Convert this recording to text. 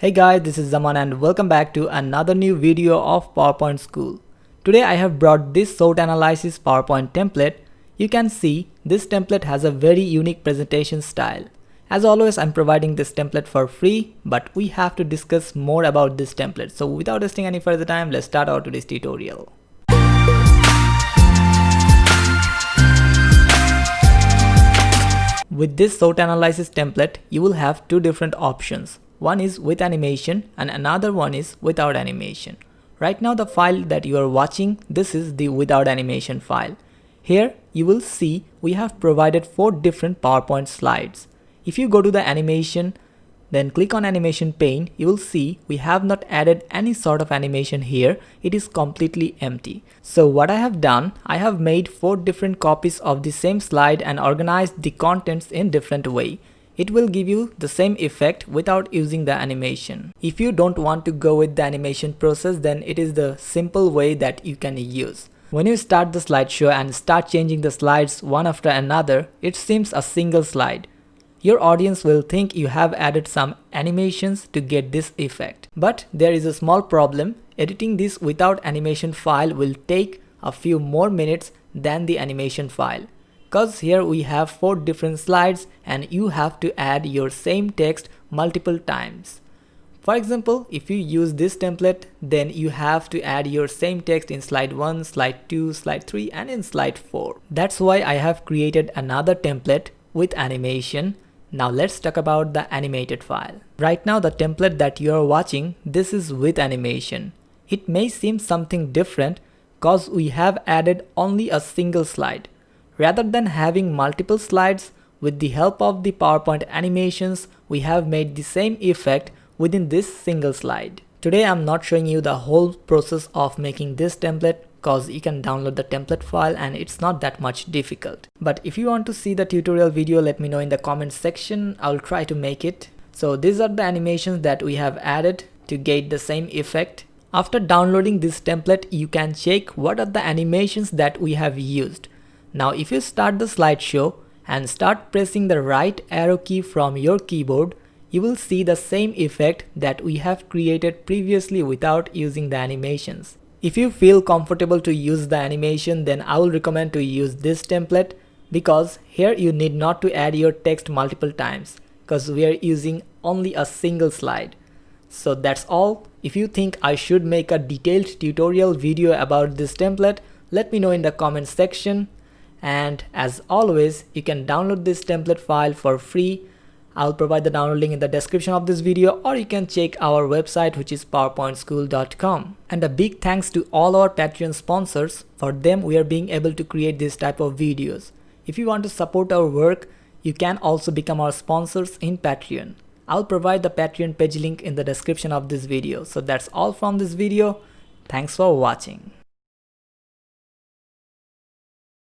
Hey guys, this is Zaman and welcome back to another new video of PowerPoint School. Today I have brought this SWOT analysis PowerPoint template. You can see this template has a very unique presentation style. As always, I'm providing this template for free, but we have to discuss more about this template. So without wasting any further time, let's start our today's tutorial. With this SWOT analysis template, you will have two different options. One is with animation and another one is without animation. Right now the file that you are watching, this is the without animation file. Here you will see we have provided 4 different PowerPoint slides. If you go to the animation, then click on animation pane, you will see we have not added any sort of animation here. It is completely empty. So what I have done, I have made 4 different copies of the same slide and organized the contents in different way. It will give you the same effect without using the animation. If you don't want to go with the animation process, then it is the simple way that you can use. When you start the slideshow and start changing the slides one after another, it seems a single slide. Your audience will think you have added some animations to get this effect. But there is a small problem. Editing this without animation file will take a few more minutes than the animation file. Cause here we have 4 different slides and you have to add your same text multiple times. For example, if you use this template, then you have to add your same text in slide 1, slide 2, slide 3 and in slide 4. That's why I have created another template with animation. Now let's talk about the animated file. Right now the template that you are watching, this is with animation. It may seem something different cause we have added only a single slide. Rather than having multiple slides, with the help of the PowerPoint animations, we have made the same effect within this single slide. Today I'm not showing you the whole process of making this template cause you can download the template file and it's not that much difficult. But if you want to see the tutorial video, let me know in the comments section. I'll try to make it. So these are the animations that we have added to get the same effect. After downloading this template, you can check what are the animations that we have used. Now if you start the slideshow and start pressing the right arrow key from your keyboard, you will see the same effect that we have created previously without using the animations. If you feel comfortable to use the animation, then I will recommend to use this template because here you need not to add your text multiple times because we are using only a single slide. So that's all. If you think I should make a detailed tutorial video about this template, let me know in the comments section. And as always, you can download this template file for free. I'll provide the download link in the description of this video, or you can check our website, which is powerpointschool.com. And a big thanks to all our Patreon sponsors. For them, we are being able to create this type of videos. If you want to support our work, you can also become our sponsors in Patreon. I'll provide the Patreon page link in the description of this video. So that's all from this video. Thanks for watching.